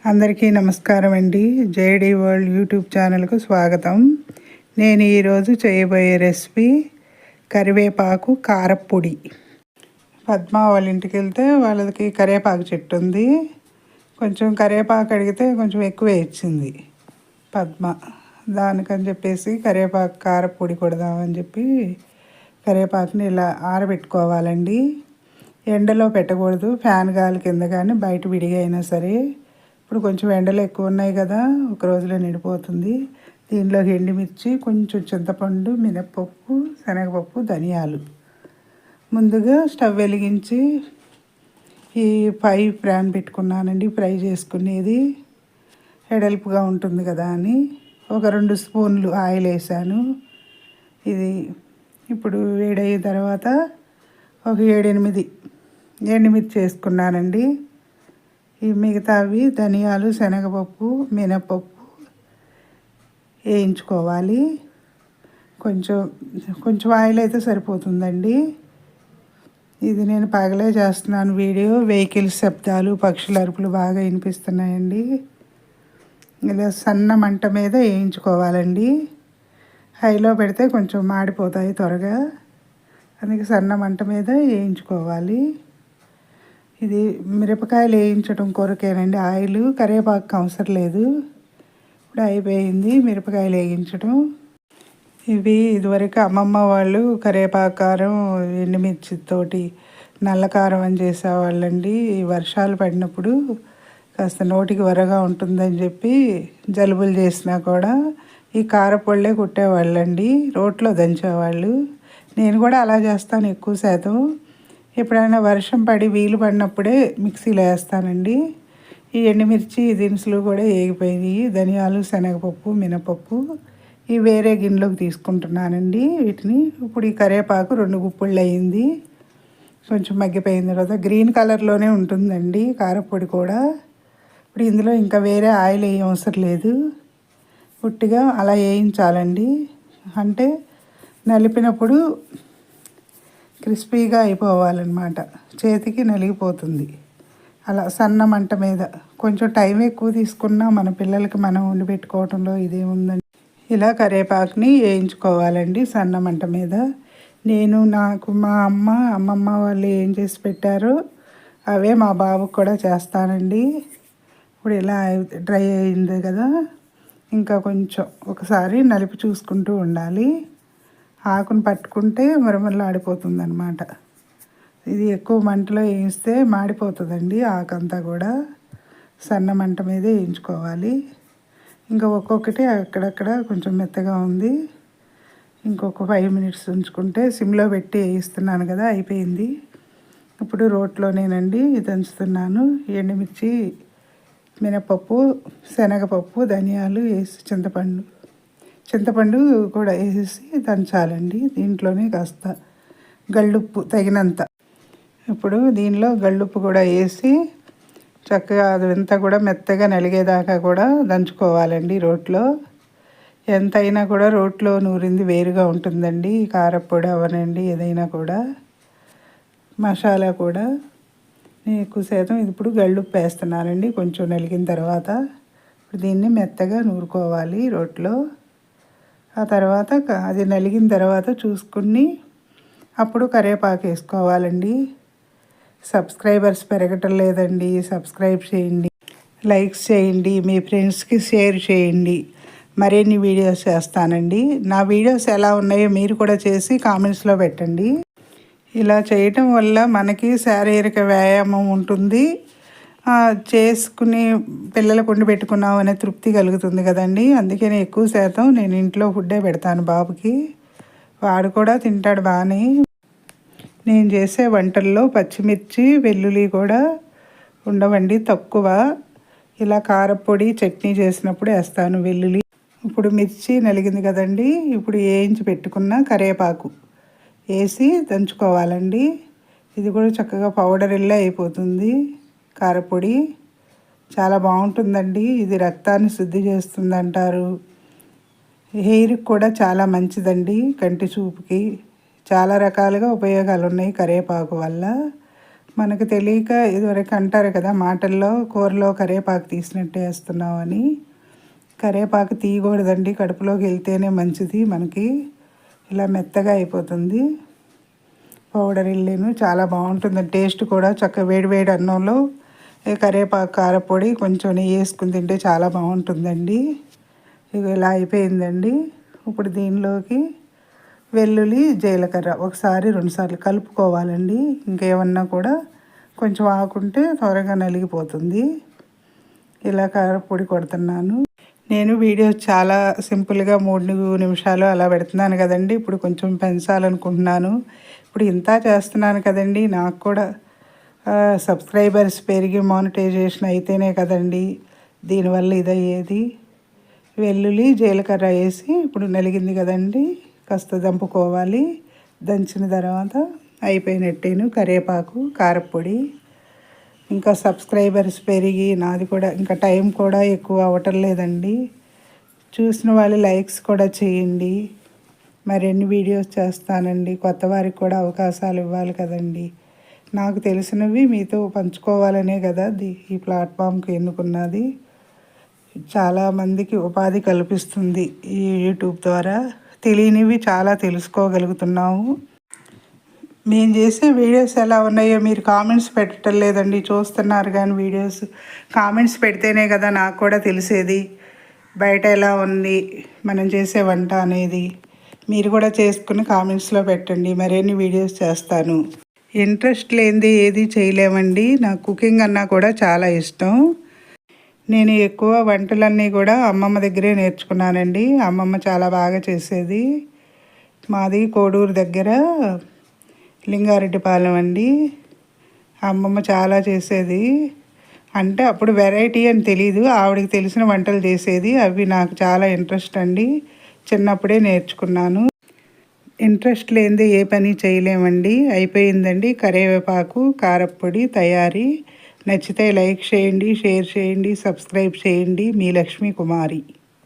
అందరికీ నమస్కారం అండి. జేడీ వరల్డ్ యూట్యూబ్ ఛానల్కు స్వాగతం. నేను ఈరోజు చేయబోయే రెసిపీ కరివేపాకు కారప్పొడి. పద్మ వాళ్ళ ఇంటికి వెళ్తే వాళ్ళకి కరివేపాకు చెట్టు ఉంది. కొంచెం కరివేపాకు అడిగితే కొంచెం ఎక్కువే ఇచ్చింది పద్మ. దానికని చెప్పేసి కరివేపాకు కారప్పొడి కొడదామని చెప్పి కరివేపాకుని ఇలా ఆరబెట్టుకోవాలండి. ఎండలో పెట్టకూడదు, ఫ్యాన్ గాలి కింద కానీ బయట విడిగా అయినా సరే. ఇప్పుడు కొంచెం ఎండలు ఎక్కువ ఉన్నాయి కదా, ఒక రోజులో నిండిపోతుంది. దీనిలోకి ఎండుమిర్చి, కొంచెం చింతపండు, మినప్పప్పు, శనగపప్పు, ధనియాలు. ముందుగా స్టవ్ వెలిగించి ఈ ప్యాన్ పెట్టుకున్నానండి. ఫ్రై చేసుకునేది ఎడల్పుగా ఉంటుంది కదా అని ఒక 2 స్పూన్లు ఆయిల్ వేసాను. ఇది ఇప్పుడు వేడయిన తర్వాత ఒక 7-8 ఎండుమిర్చి వేసుకున్నానండి. ఈ మిగతావి ధనియాలు, శనగపప్పు, మినపప్పు వేయించుకోవాలి. కొంచెం ఆయిల్ అయితే సరిపోతుందండి. ఇది నేను పగలే చేస్తున్నాను వీడియో. వెహికల్స్ శబ్దాలు, పక్షుల అరుపులు బాగా వినిపిస్తున్నాయండి. ఇలా సన్న మంట మీద వేయించుకోవాలండి. హైలో పెడితే కొంచెం మాడిపోతాయి త్వరగా, అందుకే సన్న మంట మీద వేయించుకోవాలి. ఇది మిరపకాయలు వేయించడం కొరకేనండి ఆయిల్, కరివేపాకు అవసరం లేదు. ఇప్పుడు అయిపోయింది మిరపకాయలు వేయించడం. ఇవి ఇదివరకు అమ్మమ్మ వాళ్ళు కరివేపాకు కారం, ఎండుమిర్చితోటి నల్ల కారం అని చేసేవాళ్ళండి. వర్షాలు పడినప్పుడు కాస్త నోటికి వరగా ఉంటుందని చెప్పి జలుబులు చేసినా కూడా ఈ కారపొళ్ళే కుట్టేవాళ్ళండి, రోట్లో దంచేవాళ్ళు. నేను కూడా అలా చేస్తాను ఎక్కువ శాతం. ఎప్పుడైనా వర్షం పడి వీలు పడినప్పుడే మిక్సీలో వేస్తానండి. ఈ ఎండుమిర్చి దినుసులు కూడా వేగిపోయినాయి. ధనియాలు, శనగపప్పు, మినపప్పు ఇవి వేరే గిన్నెలోకి తీసుకుంటున్నానండి వీటిని. ఇప్పుడు ఈ కరివేపాకు 2 గుప్పుళ్ళు అయ్యింది. కొంచెం మగ్గిపోయిన తర్వాత గ్రీన్ కలర్లోనే ఉంటుందండి కారపొడి కూడా. ఇప్పుడు ఇందులో ఇంకా వేరే ఆయిల్ వేయ అవసరం లేదు. పుట్టిగా అలా వేయించాలండి. అంటే నలిపినప్పుడు క్రిస్పీగా అయిపోవాలన్నమాట, చేతికి నలిగిపోతుంది. అలా సన్న మంట మీద కొంచెం టైం ఎక్కువ తీసుకున్నా మన పిల్లలకి మనం వండి పెట్టుకోవడంలో ఇదేముందండి. ఇలా కరివేపాకుని వేయించుకోవాలండి సన్న మంట మీద. నాకు మా అమ్మమ్మ వాళ్ళు ఏం చేసి పెట్టారో అవే మా బాబుకు కూడా చేస్తానండి. ఇప్పుడు ఇలా డ్రై అయింది కదా, ఇంకా కొంచెం ఒకసారి నలిపి చూసుకుంటూ ఉండాలి. ఆకును పట్టుకుంటే మరమరలాడిపోతుంది అన్నమాట. ఇది ఎక్కువ మంటలో వేయిస్తే మాడిపోతుందండి ఆకంతా కూడా. సన్న మంట మీదే వేయించుకోవాలి. ఇంకా ఒక్కొక్కటి అక్కడక్కడ కొంచెం మెత్తగా ఉంది. ఇంకొక 5 మినిట్స్ ఉంచుకుంటే సిమ్లో పెట్టి వేయిస్తున్నాను కదా, అయిపోయింది. ఇప్పుడు రోట్లోనేనండి దంచుతున్నాను. ఎండుమిర్చి, మినపప్పు, శనగపప్పు, ధనియాలు వేసి చింతపండు కూడా వేసేసి దంచాలండి. దీంట్లోనే కాస్త గళ్ళుప్పు తగినంత. ఇప్పుడు దీనిలో గళ్ళుప్పు కూడా వేసి చక్కగా అదంతా కూడా మెత్తగా నలిగేదాకా కూడా దంచుకోవాలండి రోట్లో. ఎంతైనా కూడా రోట్లో నూరింది వేరుగా ఉంటుందండి. కారప్పొడి అవనండి, ఏదైనా కూడా మసాలా కూడా. నేను ఎక్కువ శాతం ఇప్పుడు గళ్ళుప్పు వేస్తున్నానండి కొంచెం నలిగిన తర్వాత. ఇప్పుడు దీన్ని మెత్తగా నూరుకోవాలి రోట్లో. ఆ తర్వాత అది నలిగిన తర్వాత చూసుకుని అప్పుడు కరివేపాకు వేసుకోవాలండి. సబ్స్క్రైబర్స్ పెరగటం లేదండి, సబ్స్క్రైబ్ చేయండి, లైక్స్ చేయండి, మీ ఫ్రెండ్స్కి షేర్ చేయండి. మరిన్ని వీడియోస్ చేస్తానండి. నా వీడియోస్ ఎలా ఉన్నాయో మీరు కూడా చేసి కామెంట్స్లో పెట్టండి. ఇలా చేయటం వల్ల మనకి శారీరక వ్యాయామం ఉంటుంది, చేసుకుని పిల్లలకు వండి పెట్టుకున్నాం అనే తృప్తి కలుగుతుంది కదండి. అందుకని ఎక్కువ శాతం నేను ఇంట్లో ఫుడ్డే పెడతాను బాబుకి. వాడు కూడా తింటాడు బాగానే. నేను చేసే వంటల్లో పచ్చిమిర్చి, వెల్లుల్లి కూడా ఉండవండి, తక్కువ. ఇలా కారపొడి, చట్నీ చేసినప్పుడు వేస్తాను వెల్లుల్లి. ఇప్పుడు మిర్చి నలిగింది కదండి, ఇప్పుడు వేయించి పెట్టుకున్న కరివేపాకు వేసి దంచుకోవాలండి. ఇది కూడా చక్కగా పౌడర్ ఇల్లా అయిపోతుంది. కారపొడి చాలా బాగుంటుందండి. ఇది రక్తాన్ని శుద్ధి చేస్తుంది అంటారు. హెయిర్కి కూడా చాలా మంచిదండి, కంటి చూపుకి. చాలా రకాలుగా ఉపయోగాలు ఉన్నాయి కరివేపాకు వల్ల. మనకు తెలియక ఇదివరకు అంటారు కదా మాటల్లో, కూరలో కరివేపాకు తీసినట్టు వేస్తున్నావు అని. కరివేపాకు తీయకూడదండి, కడుపులోకి వెళ్తేనే మంచిది మనకి. ఇలా మెత్తగా అయిపోతుంది. పౌడర్ ఇల్లేను చాలా బాగుంటుంది టేస్ట్ కూడా. చక్కగా వేడి వేడి అన్నంలో కరివేపాకు కారపొడి కొంచెం నెయ్యి వేసుకుని తింటే చాలా బాగుంటుందండి. ఇక ఇలా అయిపోయిందండి. ఇప్పుడు దీనిలోకి వెల్లుల్లి, జీలకర్ర ఒకసారి 2 సార్లు కలుపుకోవాలండి. ఇంకేమన్నా కూడా కొంచెం ఆకుంటే త్వరగా నలిగిపోతుంది. ఇలా కారపొడి కొడుతున్నాను. నేను వీడియోస్ చాలా సింపుల్గా 3 నిమిషాలు అలా పెడుతున్నాను కదండి. ఇప్పుడు కొంచెం పెంచాలనుకుంటున్నాను. ఇప్పుడు ఇంత చేస్తున్నాను కదండి, నాకు కూడా సబ్స్క్రైబర్స్ పెరిగి మానిటైజేషన్ అయితేనే కదండి దీనివల్ల ఇదయ్యేది. వెల్లుల్లి, జీలకర్ర వేసి ఇప్పుడు నలిగింది కదండి, కాస్త దంపుకోవాలి. దంచిన తర్వాత అయిపోయినట్టేను కరివేపాకు, కారపొడి. ఇంకా సబ్స్క్రైబర్స్ పెరిగి నాది కూడా ఇంకా టైం కూడా ఎక్కువ అవ్వటం లేదండి. చూసిన వాళ్ళు లైక్స్ కూడా చేయండి. మరిన్ని వీడియోస్ చేస్తానండి. కొత్త వారికి కూడా అవకాశాలు ఇవ్వాలి కదండి. నాకు తెలిసినవి మీతో పంచుకోవాలనే కదా ఈ ప్లాట్ఫామ్కి ఎన్నుకున్నది. చాలామందికి ఉపాధి కల్పిస్తుంది ఈ యూట్యూబ్ ద్వారా. తెలియనివి చాలా తెలుసుకోగలుగుతున్నాము. మేము చేసే వీడియోస్ ఎలా ఉన్నాయో మీరు కామెంట్స్ పెట్టడం లేదండి. చూస్తున్నారు కానీ వీడియోస్ కామెంట్స్ పెడితేనే కదా నాకు కూడా తెలిసేది బయట ఎలా ఉంది మనం చేసే వంట అనేది. మీరు కూడా చేసుకుని కామెంట్స్లో పెట్టండి. మరిన్ని వీడియోస్ చేస్తాను. ఇంట్రెస్ట్ లేనిది ఏది చేయలేమండి. నాకు కుకింగ్ అన్నా కూడా చాలా ఇష్టం. నేను ఎక్కువ వంటలన్నీ కూడా అమ్మమ్మ దగ్గరే నేర్చుకున్నానండి. అమ్మమ్మ చాలా బాగా చేసేది. మాది కోడూరు దగ్గర లింగారెడ్డిపాలెం అండి. అమ్మమ్మ చాలా చేసేది. అంటే అప్పుడు వెరైటీ అని తెలీదు, ఆవిడకి తెలిసిన వంటలు చేసేది. అవి నాకు చాలా ఇంట్రెస్ట్ అండి. చిన్నప్పుడే నేర్చుకున్నాను. ఇంట్రెస్ట్ లేనిదే ఏ పని చేయలేమండి. అయిపోయిందండి కరివేపాకు కారప్పొడి తయారీ. నచ్చితే లైక్ చేయండి, షేర్ చేయండి, సబ్స్క్రైబ్ చేయండి. మీ లక్ష్మీ కుమారి.